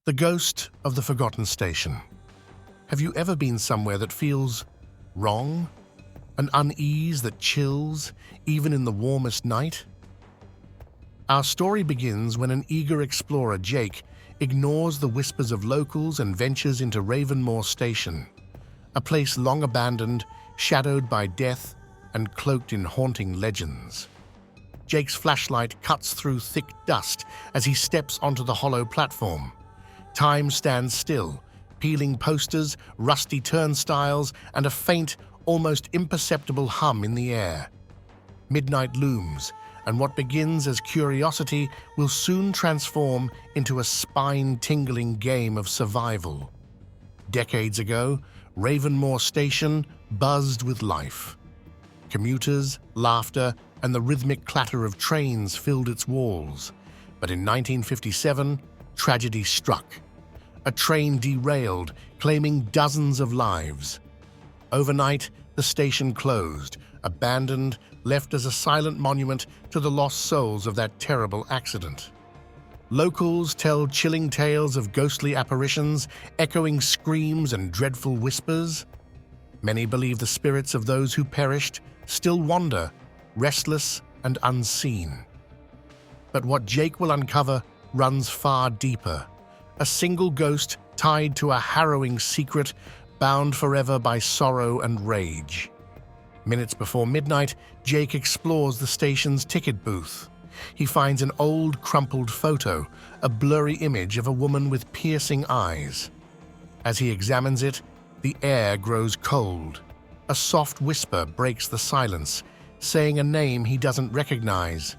The ghost of the forgotten station. Have you ever been somewhere that feels wrong? An unease that chills, even in the warmest night? Our story begins when an eager explorer, Jake, ignores the whispers of locals and ventures into Ravenmoor Station, a place long abandoned, shadowed by death and cloaked in haunting legends. Jake's flashlight cuts through thick dust as he steps onto the hollow platform. Time stands still, peeling posters, rusty turnstiles, and a faint, almost imperceptible hum in the air. Midnight looms, and what begins as curiosity will soon transform into a spine-tingling game of survival. Decades ago, Ravenmoor Station buzzed with life. Commuters, laughter, and the rhythmic clatter of trains filled its walls. But in 1957, tragedy struck. A train derailed, claiming dozens of lives. Overnight, the station closed, abandoned, left as a silent monument to the lost souls of that terrible accident. Locals tell chilling tales of ghostly apparitions, echoing screams and dreadful whispers. Many believe the spirits of those who perished still wander, restless and unseen. But what Jake will uncover runs far deeper. A single ghost tied to a harrowing secret, bound forever by sorrow and rage. Minutes before midnight, Jake explores the station's ticket booth. He finds an old, crumpled photo, a blurry image of a woman with piercing eyes. As he examines it, the air grows cold. A soft whisper breaks the silence, saying a name he doesn't recognize: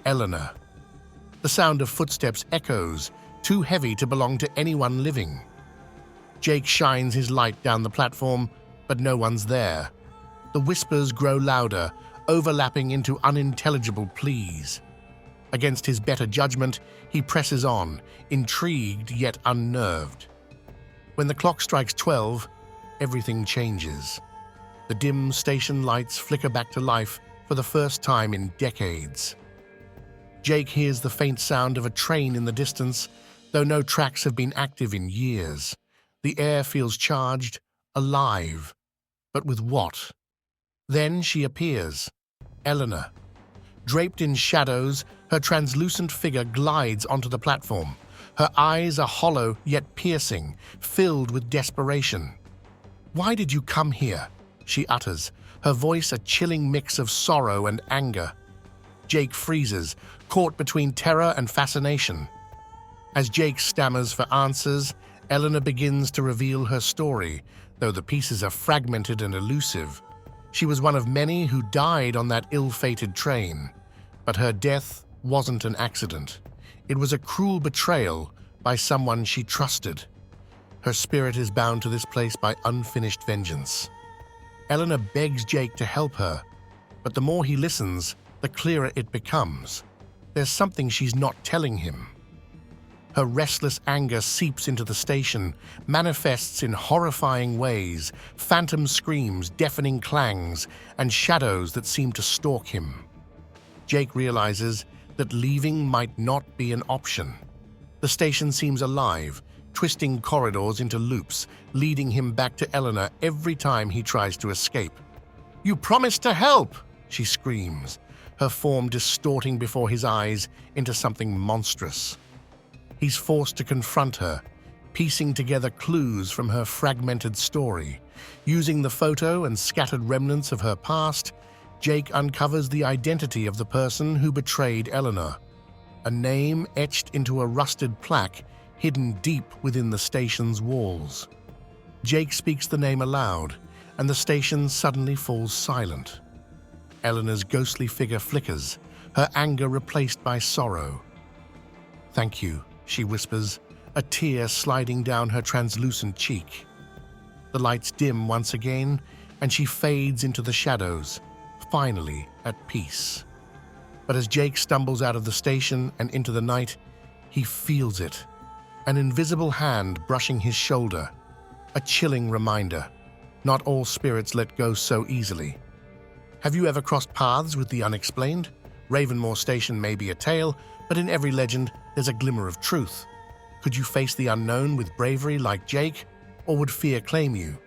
Eleanor. The sound of footsteps echoes, too heavy to belong to anyone living. Jake shines his light down the platform, but no one's there. The whispers grow louder, overlapping into unintelligible pleas. Against his better judgment, he presses on, intrigued yet unnerved. When the clock strikes 12, everything changes. The dim station lights flicker back to life for the first time in decades. Jake hears the faint sound of a train in the distance, though no tracks have been active in years. The air feels charged, alive. But with what? Then she appears, Eleanor. Draped in shadows, her translucent figure glides onto the platform. Her eyes are hollow yet piercing, filled with desperation. "Why did you come here?" she utters, her voice a chilling mix of sorrow and anger. Jake freezes, caught between terror and fascination. As Jake stammers for answers, Eleanor begins to reveal her story, though the pieces are fragmented and elusive. She was one of many who died on that ill-fated train, but her death wasn't an accident. It was a cruel betrayal by someone she trusted. Her spirit is bound to this place by unfinished vengeance. Eleanor begs Jake to help her, but the more he listens, the clearer it becomes. There's something she's not telling him. Her restless anger seeps into the station, manifests in horrifying ways, phantom screams, deafening clangs, and shadows that seem to stalk him. Jake realizes that leaving might not be an option. The station seems alive, twisting corridors into loops, leading him back to Eleanor every time he tries to escape. "You promised to help!" she screams, her form distorting before his eyes into something monstrous. He's forced to confront her, piecing together clues from her fragmented story. Using the photo and scattered remnants of her past, Jake uncovers the identity of the person who betrayed Eleanor, a name etched into a rusted plaque hidden deep within the station's walls. Jake speaks the name aloud, and the station suddenly falls silent. Eleanor's ghostly figure flickers, her anger replaced by sorrow. "Thank you," she whispers, a tear sliding down her translucent cheek. The lights dim once again, and she fades into the shadows, finally at peace. But as Jake stumbles out of the station and into the night, he feels it, an invisible hand brushing his shoulder, a chilling reminder. Not all spirits let go so easily. Have you ever crossed paths with the unexplained? Ravenmoor Station may be a tale, but in every legend there's a glimmer of truth. Could you face the unknown with bravery like Jake, or would fear claim you?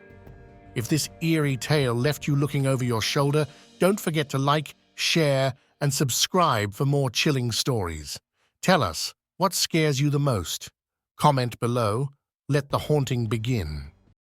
If this eerie tale left you looking over your shoulder, don't forget to like, share, and subscribe for more chilling stories. Tell us, what scares you the most? Comment below. Let the haunting begin.